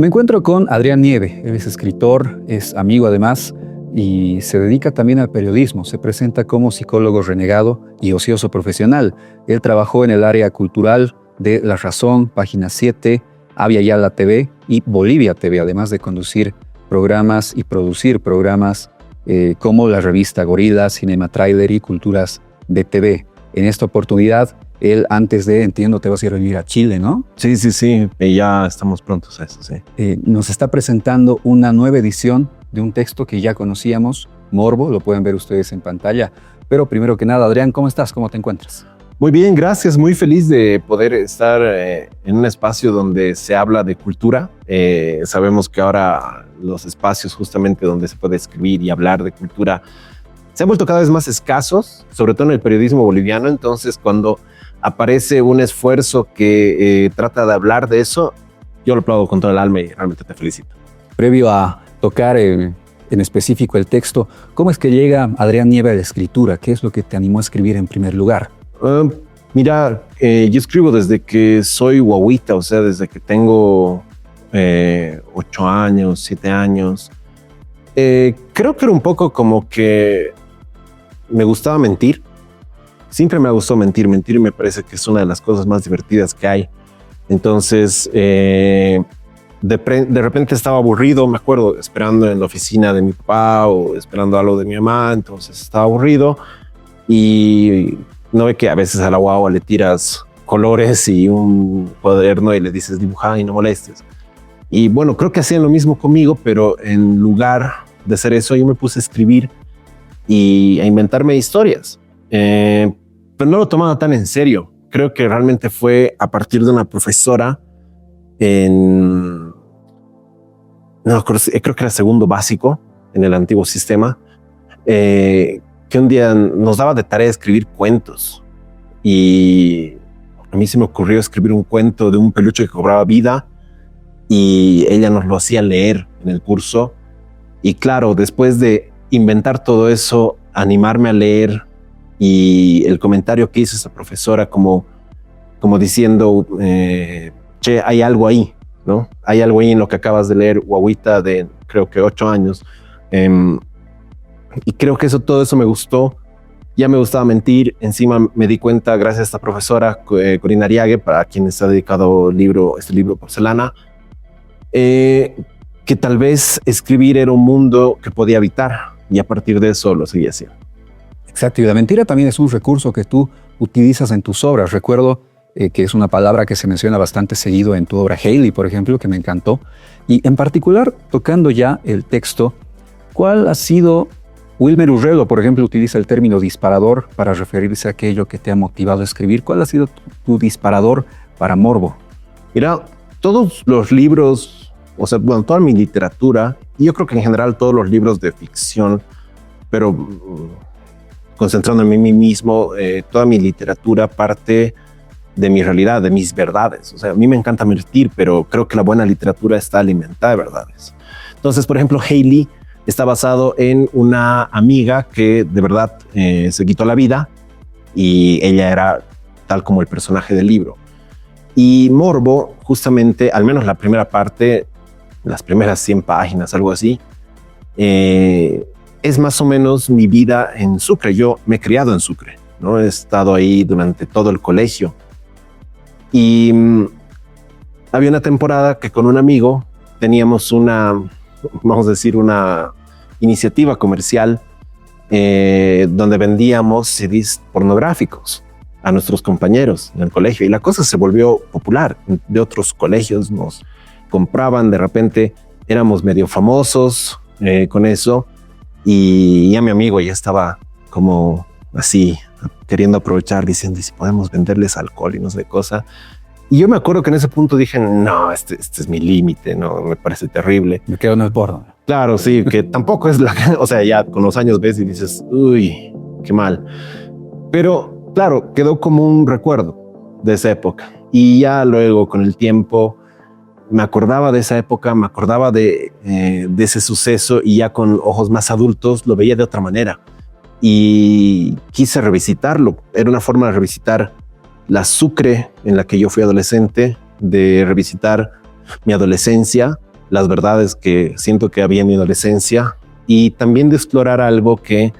Me encuentro con Adrián Nieve. Él es escritor, es amigo además y se dedica también al periodismo. Se presenta como psicólogo renegado y ocioso profesional. Él trabajó en el área cultural de La Razón, Página 7, Avia Yala TV y Bolivia TV, además de conducir programas y producir programas como la revista Gorila, Cinema Trailer y Culturas BTV. En esta oportunidad, él antes de, entiendo, te vas a ir a vivir a Chile, ¿no? Sí. Y ya estamos prontos a eso, sí. Nos está presentando una nueva edición de un texto que ya conocíamos, Morbo, lo pueden ver ustedes en pantalla. Pero primero que nada, Adrián, ¿cómo estás? ¿Cómo te encuentras? Muy bien, gracias. Muy feliz de poder estar en un espacio donde se habla de cultura. Sabemos que ahora los espacios justamente donde se puede escribir y hablar de cultura se han vuelto cada vez más escasos, sobre todo en el periodismo boliviano. Entonces, cuando aparece un esfuerzo que trata de hablar de eso, yo lo aplaudo con todo el alma y realmente te felicito. Previo a tocar en específico el texto, ¿cómo es que llega Adrián Nieve a la escritura? ¿Qué es lo que te animó a escribir en primer lugar? Mira, yo escribo desde que soy guaguita, o sea, desde que tengo 8 años, 7 años. Creo que era un poco como que me gustaba mentir. Siempre me ha gustado mentir. Mentir me parece que es una de las cosas más divertidas que hay. Entonces, de repente estaba aburrido, me acuerdo, esperando en la oficina de mi papá o esperando algo de mi mamá. Entonces estaba aburrido y no ve que a veces a la guagua le tiras colores y un cuaderno y le dices dibuja y no molestes. Y bueno, creo que hacían lo mismo conmigo, pero en lugar de hacer eso, yo me puse a escribir y a inventarme historias. Pero no lo tomaba tan en serio. Creo que realmente fue a partir de una profesora creo que era segundo básico en el antiguo sistema, que un día nos daba de tarea escribir cuentos. Y a mí se me ocurrió escribir un cuento de un peluche que cobraba vida y ella nos lo hacía leer en el curso. Y claro, después de inventar todo eso, animarme a leer y el comentario que hizo esa profesora como diciendo, che, hay algo ahí, ¿no? Hay algo ahí en lo que acabas de leer, guaguita de creo que 8 años. Y creo que todo eso me gustó. Ya me gustaba mentir. Encima me di cuenta, gracias a esta profesora, Corina Ariague, para quien está dedicado este libro Porcelana, que tal vez escribir era un mundo que podía habitar. Y a partir de eso lo seguí haciendo. Exacto. Y la mentira también es un recurso que tú utilizas en tus obras. Recuerdo que es una palabra que se menciona bastante seguido en tu obra Hayley, por ejemplo, que me encantó. Y en particular, tocando ya el texto, ¿cuál ha sido... Wilmer Urrelo, por ejemplo, utiliza el término disparador para referirse a aquello que te ha motivado a escribir. ¿Cuál ha sido tu disparador para Morbo? Mira, todos los libros, o sea, bueno, toda mi literatura, y yo creo que en general todos los libros de ficción, pero concentrándome en mí mismo, toda mi literatura parte de mi realidad, de mis verdades. O sea, a mí me encanta mentir, pero creo que la buena literatura está alimentada de verdades. Entonces, por ejemplo, Hayley está basado en una amiga que de verdad se quitó la vida y ella era tal como el personaje del libro. Y Morbo, justamente, al menos la primera parte, las primeras 100 páginas, algo así, es más o menos mi vida en Sucre. Yo me he criado en Sucre, ¿no? He estado ahí durante todo el colegio. Y había una temporada que con un amigo teníamos una iniciativa comercial donde vendíamos CDs pornográficos a nuestros compañeros en el colegio. Y la cosa se volvió popular. De otros colegios nos compraban, de repente éramos medio famosos con eso. Y ya mi amigo ya estaba como así, queriendo aprovechar, diciendo, ¿y si podemos venderles alcohol y no sé qué cosa? Y yo me acuerdo que en ese punto dije, no, este es mi límite, no, me parece terrible. Me quedo en el porno. Claro, sí, que tampoco es o sea, ya con los años ves y dices, uy, qué mal. Pero claro, quedó como un recuerdo de esa época. Y ya luego con el tiempo me acordaba de esa época, me acordaba de ese suceso y ya con ojos más adultos lo veía de otra manera. Y quise revisitarlo. Era una forma de revisitar la Sucre en la que yo fui adolescente, de revisitar mi adolescencia las verdades que siento que había en mi adolescencia y también de explorar algo que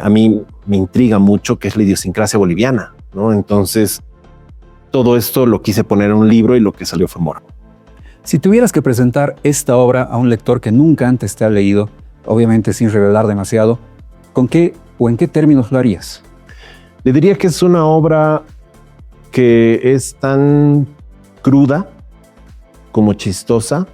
a mí me intriga mucho, que es la idiosincrasia boliviana, ¿no? Entonces, todo esto lo quise poner en un libro y lo que salió fue Morbo. Si tuvieras que presentar esta obra a un lector que nunca antes te ha leído, obviamente sin revelar demasiado, ¿con qué o en qué términos lo harías? Le diría que es una obra que es tan cruda como chistosa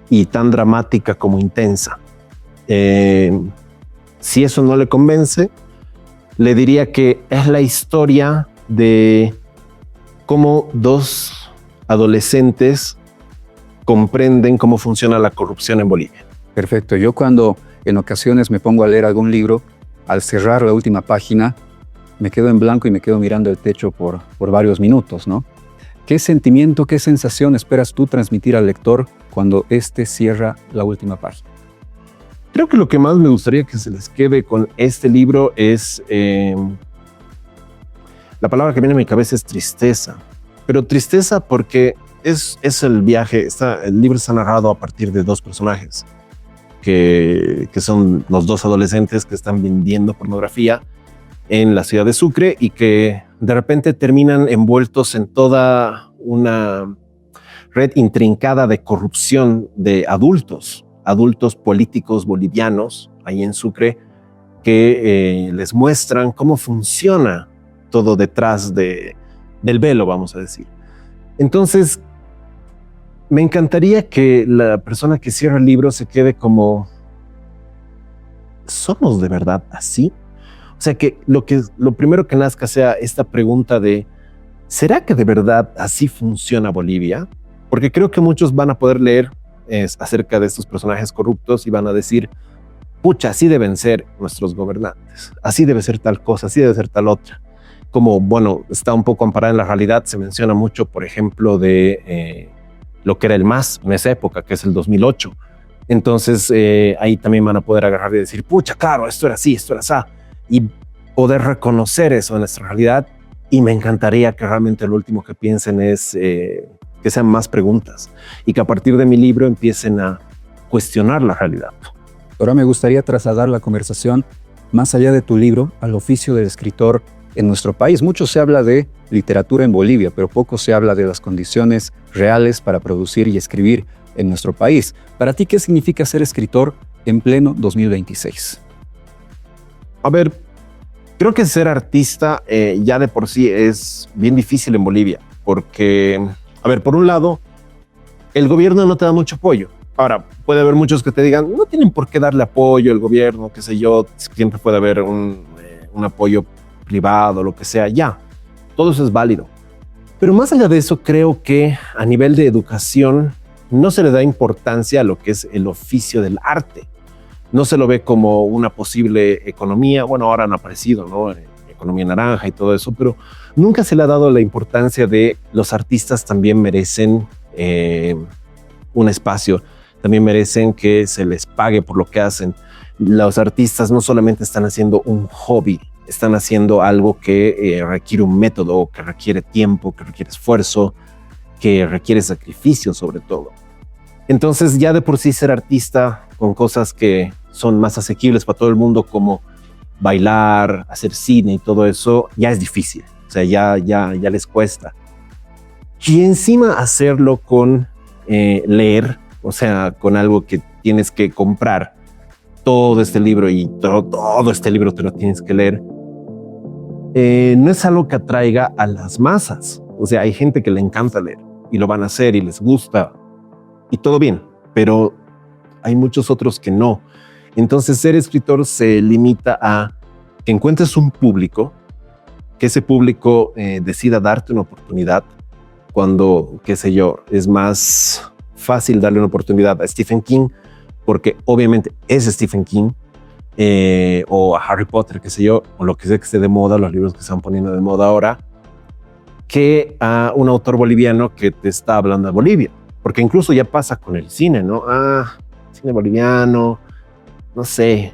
y tan dramática como intensa. Si eso no le convence, le diría que es la historia de cómo dos adolescentes comprenden cómo funciona la corrupción en Bolivia. Perfecto. Yo cuando en ocasiones me pongo a leer algún libro, al cerrar la última página, me quedo en blanco y me quedo mirando el techo por varios minutos, ¿no? ¿Qué sentimiento, qué sensación esperas tú transmitir al lector cuando éste cierra la última página? Creo que lo que más me gustaría que se les quede con este libro es... la palabra que viene a mi cabeza es tristeza. Pero tristeza porque es el viaje. El libro está narrado a partir de dos personajes que son los dos adolescentes que están vendiendo pornografía en la ciudad de Sucre y que de repente terminan envueltos en toda una red intrincada de corrupción de adultos políticos bolivianos ahí en Sucre que les muestran cómo funciona todo detrás del velo, vamos a decir. Entonces, me encantaría que la persona que cierra el libro se quede como, ¿somos de verdad así? O sea, que lo primero que nazca sea esta pregunta de, ¿será que de verdad así funciona Bolivia? Porque creo que muchos van a poder leer acerca de estos personajes corruptos y van a decir, pucha, así deben ser nuestros gobernantes, así debe ser tal cosa, así debe ser tal otra. Como, bueno, está un poco amparada en la realidad, se menciona mucho, por ejemplo, de lo que era el MAS en esa época, que es el 2008. Entonces, ahí también van a poder agarrar y decir, pucha, claro, esto era así, esto era así, y poder reconocer eso en nuestra realidad. Y me encantaría que realmente lo último que piensen es que sean más preguntas y que a partir de mi libro empiecen a cuestionar la realidad. Ahora me gustaría trasladar la conversación más allá de tu libro al oficio del escritor en nuestro país. Mucho se habla de literatura en Bolivia, pero poco se habla de las condiciones reales para producir y escribir en nuestro país. Para ti, ¿qué significa ser escritor en pleno 2026? A ver, creo que ser artista ya de por sí es bien difícil en Bolivia, porque, a ver, por un lado, el gobierno no te da mucho apoyo. Ahora, puede haber muchos que te digan, no tienen por qué darle apoyo al gobierno, qué sé yo, siempre puede haber un apoyo privado, lo que sea, ya, todo eso es válido. Pero más allá de eso, creo que a nivel de educación no se le da importancia a lo que es el oficio del arte. No se lo ve como una posible economía. Bueno, ahora han aparecido, ¿no? Economía naranja y todo eso, pero nunca se le ha dado la importancia de los artistas también merecen un espacio, también merecen que se les pague por lo que hacen. Los artistas no solamente están haciendo un hobby, están haciendo algo que requiere un método, que requiere tiempo, que requiere esfuerzo, que requiere sacrificio sobre todo. Entonces ya de por sí ser artista con cosas que son más asequibles para todo el mundo como bailar, hacer cine y todo eso, ya es difícil. O sea, ya les cuesta. Y encima hacerlo con leer, o sea, con algo que tienes que comprar todo este libro y todo este libro te lo tienes que leer, no es algo que atraiga a las masas. O sea, hay gente que le encanta leer y lo van a hacer y les gusta y todo bien, pero hay muchos otros que no. Entonces ser escritor se limita a que encuentres un público, que ese público decida darte una oportunidad cuando, qué sé yo, es más fácil darle una oportunidad a Stephen King porque obviamente es Stephen King, o a Harry Potter, qué sé yo, o lo que sea que esté de moda, los libros que se están poniendo de moda ahora, que a un autor boliviano que te está hablando de Bolivia. Porque incluso ya pasa con el cine, ¿no? Cine boliviano, no sé.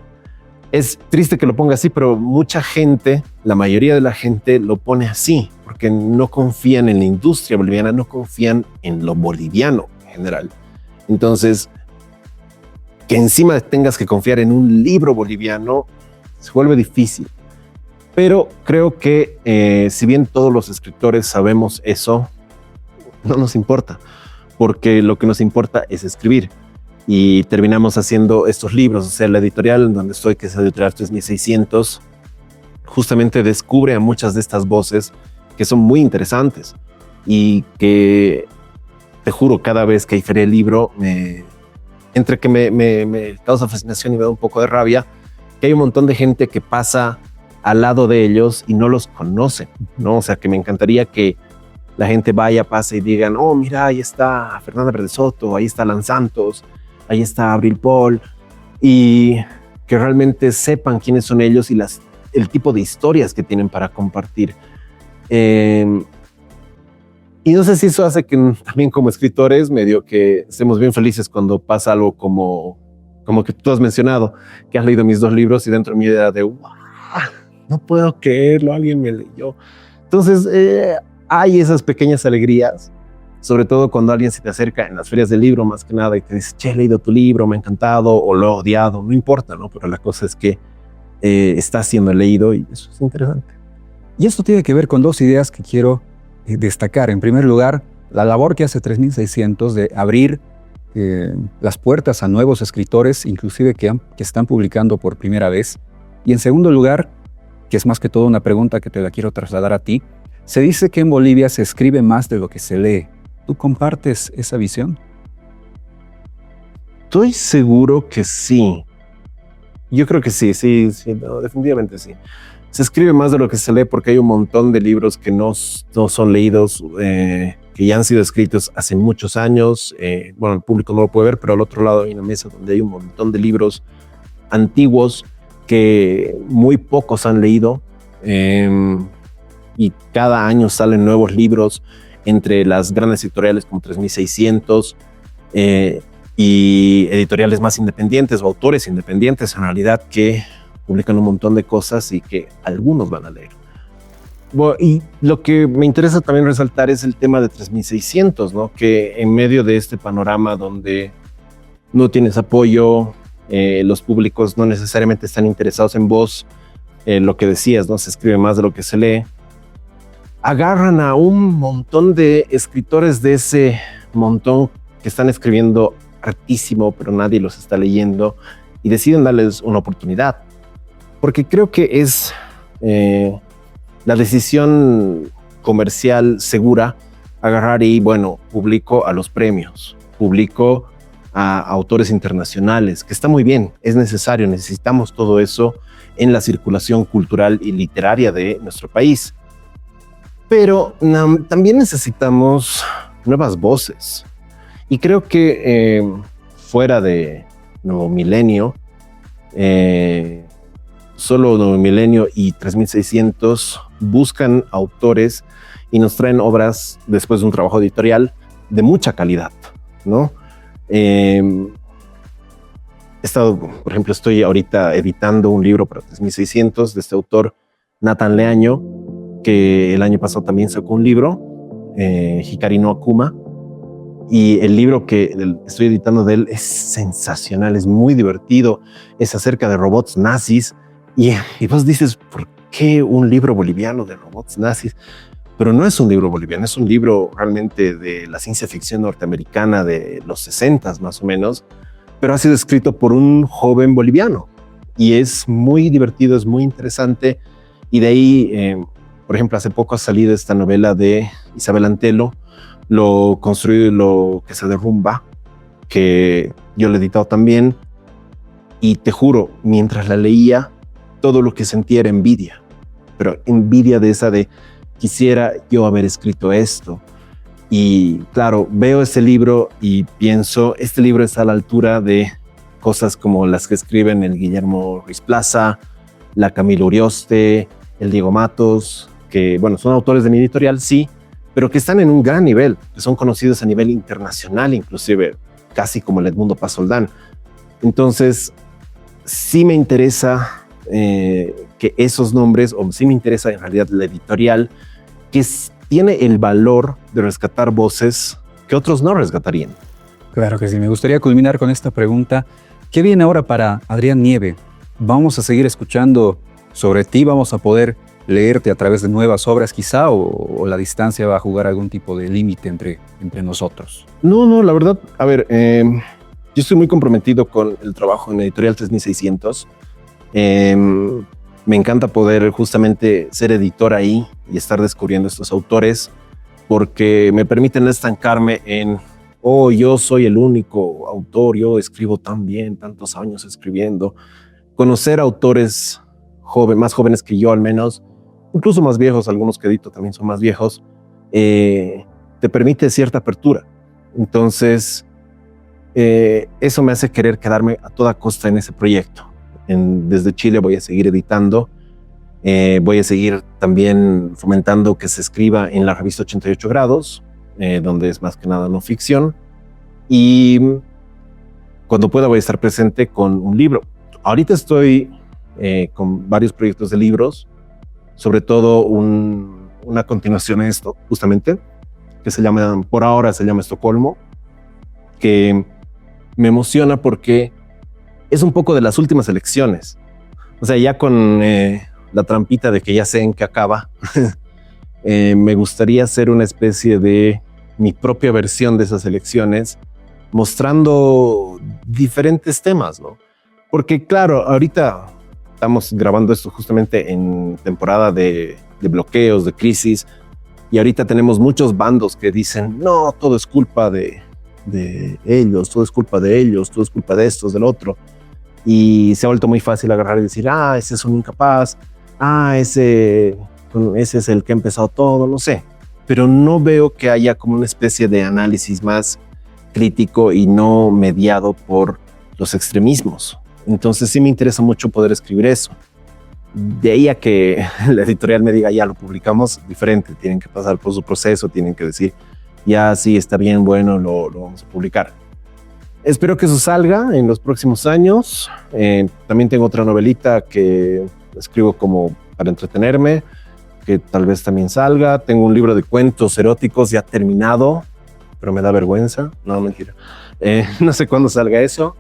Es triste que lo ponga así, pero mucha gente, la mayoría de la gente lo pone así, porque no confían en la industria boliviana, no confían en lo boliviano en general. Entonces, que encima tengas que confiar en un libro boliviano, se vuelve difícil. Pero creo que si bien todos los escritores sabemos eso, no nos importa, porque lo que nos importa es escribir. Y terminamos haciendo estos libros, o sea, la editorial en donde estoy, que es Editorial 3600, justamente descubre a muchas de estas voces que son muy interesantes y que, te juro, cada vez que hay feria del libro, entre que me causa fascinación y me da un poco de rabia, que hay un montón de gente que pasa al lado de ellos y no los conoce, ¿no? O sea, que me encantaría que la gente vaya, pase y digan, oh, mira, ahí está Fernanda Verde Soto, ahí está Alan Santos, ahí está Abril Paul, y que realmente sepan quiénes son ellos y el tipo de historias que tienen para compartir. Y no sé si eso hace que también como escritores medio que estemos bien felices cuando pasa algo como que tú has mencionado, que has leído mis 2 libros y dentro de mí era de, wow, no puedo creerlo, alguien me leyó. Entonces hay esas pequeñas alegrías, sobre todo cuando alguien se te acerca en las ferias del libro más que nada y te dice, che, he leído tu libro, me ha encantado o lo he odiado, no importa, ¿no? Pero la cosa es que está siendo leído y eso es interesante. Y esto tiene que ver con 2 ideas que quiero destacar. En primer lugar, la labor que hace 3600 de abrir las puertas a nuevos escritores, inclusive que están publicando por primera vez. Y en segundo lugar, que es más que todo una pregunta que te la quiero trasladar a ti, se dice que en Bolivia se escribe más de lo que se lee. ¿Tú compartes esa visión? Estoy seguro que sí. Yo creo que sí, no, definitivamente sí. Se escribe más de lo que se lee porque hay un montón de libros que no son leídos, que ya han sido escritos hace muchos años. Bueno, el público no lo puede ver, pero al otro lado hay una mesa donde hay un montón de libros antiguos que muy pocos han leído. Y cada año salen nuevos libros entre las grandes editoriales como 3600 y editoriales más independientes o autores independientes en realidad que publican un montón de cosas y que algunos van a leer. Bueno, y lo que me interesa también resaltar es el tema de 3600, ¿no? Que en medio de este panorama donde no tienes apoyo, los públicos no necesariamente están interesados en vos, lo que decías, ¿no? Se escribe más de lo que se lee. Agarran a un montón de escritores de ese montón que están escribiendo hartísimo, pero nadie los está leyendo y deciden darles una oportunidad. Porque creo que es la decisión comercial segura agarrar y, bueno, publico a los premios, publico a autores internacionales, que está muy bien, es necesario, necesitamos todo eso en la circulación cultural y literaria de nuestro país. Pero también necesitamos nuevas voces. Y creo que fuera de Nuevo Milenio, solo Nuevo Milenio y 3600 buscan autores y nos traen obras después de un trabajo editorial de mucha calidad, ¿no? Por ejemplo, estoy ahorita editando un libro para 3600 de este autor, Nathan Leaño, que el año pasado también sacó un libro, Hikari no Akuma, y el libro que estoy editando de él es sensacional, es muy divertido, es acerca de robots nazis, y vos dices, ¿por qué un libro boliviano de robots nazis? Pero no es un libro boliviano, es un libro realmente de la ciencia ficción norteamericana de los 60s más o menos, pero ha sido escrito por un joven boliviano, y es muy divertido, es muy interesante, y de ahí... por ejemplo, hace poco ha salido esta novela de Isabel Antelo, Lo construido y lo que se derrumba, que yo lo he editado también. Y te juro, mientras la leía, todo lo que sentía era envidia. Pero envidia de esa de, quisiera yo haber escrito esto. Y claro, veo este libro y pienso, este libro está a la altura de cosas como las que escriben el Guillermo Ruiz Plaza, la Camila Urioste, el Diego Matos, que, bueno, son autores de mi editorial, sí, pero que están en un gran nivel, que son conocidos a nivel internacional, inclusive casi como el Edmundo Paz Soldán. Entonces, sí me interesa que esos nombres, o sí me interesa en realidad la editorial, que tiene el valor de rescatar voces que otros no rescatarían. Claro que sí. Me gustaría culminar con esta pregunta. ¿Qué viene ahora para Adrián Nieve? ¿Vamos a seguir escuchando sobre ti? ¿Vamos a poder leerte a través de nuevas obras quizá? ¿O la distancia va a jugar algún tipo de límite entre nosotros? No, la verdad, a ver, yo estoy muy comprometido con el trabajo en Editorial 3600. Me encanta poder justamente ser editor ahí y estar descubriendo estos autores, porque me permiten no estancarme en, oh, yo soy el único autor, yo escribo tan bien, tantos años escribiendo. Conocer autores más jóvenes que yo al menos, incluso más viejos, algunos que edito también son más viejos, te permite cierta apertura. Entonces, eso me hace querer quedarme a toda costa en ese proyecto. Desde Chile voy a seguir editando, voy a seguir también fomentando que se escriba en la revista 88 grados, donde es más que nada no ficción, y cuando pueda voy a estar presente con un libro. Ahorita estoy con varios proyectos de libros, sobre todo una continuación a esto, justamente, que se llama, por ahora se llama Estocolmo, que me emociona porque es un poco de las últimas elecciones. O sea, ya con la trampita de que ya sé en qué acaba, me gustaría hacer una especie de mi propia versión de esas elecciones, mostrando diferentes temas, ¿no? Porque claro, ahorita estamos grabando esto justamente en temporada de bloqueos, de crisis, y ahorita tenemos muchos bandos que dicen, no, todo es culpa de ellos, todo es culpa de ellos, todo es culpa de estos, del otro. Y se ha vuelto muy fácil agarrar y decir, ese es un incapaz, ese es el que ha empezado todo, no sé. Pero no veo que haya como una especie de análisis más crítico y no mediado por los extremismos. Entonces sí me interesa mucho poder escribir eso. De ahí a que la editorial me diga, ya lo publicamos, diferente. Tienen que pasar por su proceso, tienen que decir, ya sí, está bien, bueno, lo vamos a publicar. Espero que eso salga en los próximos años. También tengo otra novelita que escribo como para entretenerme, que tal vez también salga. Tengo un libro de cuentos eróticos ya terminado, pero me da vergüenza. No, mentira. No sé cuándo salga eso.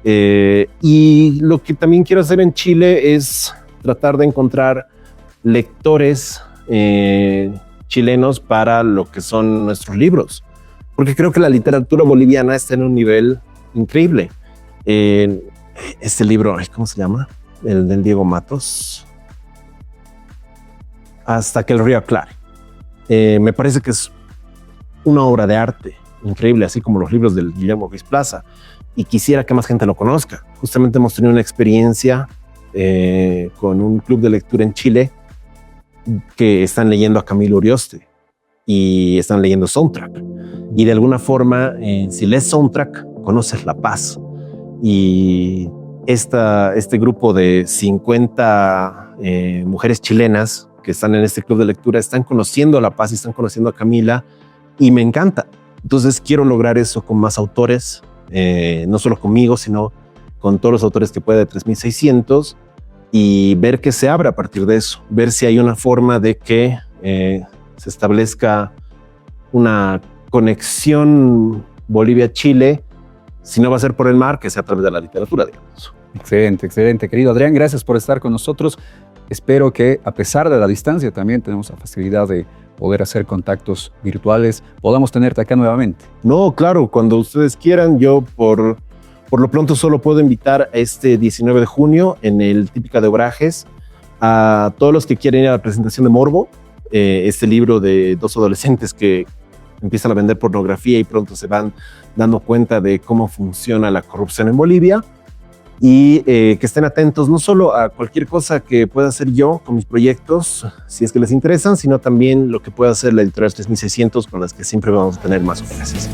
Y lo que también quiero hacer en Chile es tratar de encontrar lectores chilenos para lo que son nuestros libros, porque creo que la literatura boliviana está en un nivel increíble. Este libro, ¿cómo se llama? El del Diego Matos. Hasta que el río aclare. Me parece que es una obra de arte increíble, así como los libros del Guillermo Ruiz Plaza, y quisiera que más gente lo conozca. Justamente hemos tenido una experiencia con un club de lectura en Chile que están leyendo a Camilo Urioste y están leyendo Soundtrack. Y de alguna forma, si lees Soundtrack, conoces La Paz. Y este grupo de 50 mujeres chilenas que están en este club de lectura están conociendo a La Paz y están conociendo a Camila, y me encanta. Entonces quiero lograr eso con más autores, no solo conmigo, sino con todos los autores que pueda de 3600, y ver qué se abre a partir de eso, ver si hay una forma de que se establezca una conexión Bolivia-Chile, si no va a ser por el mar, que sea a través de la literatura, digamos. Excelente, excelente. Querido Adrián, gracias por estar con nosotros. Espero que, a pesar de la distancia, también tenemos la facilidad de poder hacer contactos virtuales, podamos tenerte acá nuevamente. No, claro, cuando ustedes quieran. Yo por lo pronto solo puedo invitar este 19 de junio en el Típica de Obrajes a todos los que quieren ir a la presentación de Morbo, este libro de dos adolescentes que empiezan a vender pornografía y pronto se van dando cuenta de cómo funciona la corrupción en Bolivia, y que estén atentos no solo a cualquier cosa que pueda hacer yo con mis proyectos, si es que les interesan, sino también lo que pueda hacer la editorial 3600, con las que siempre vamos a tener más sorpresas.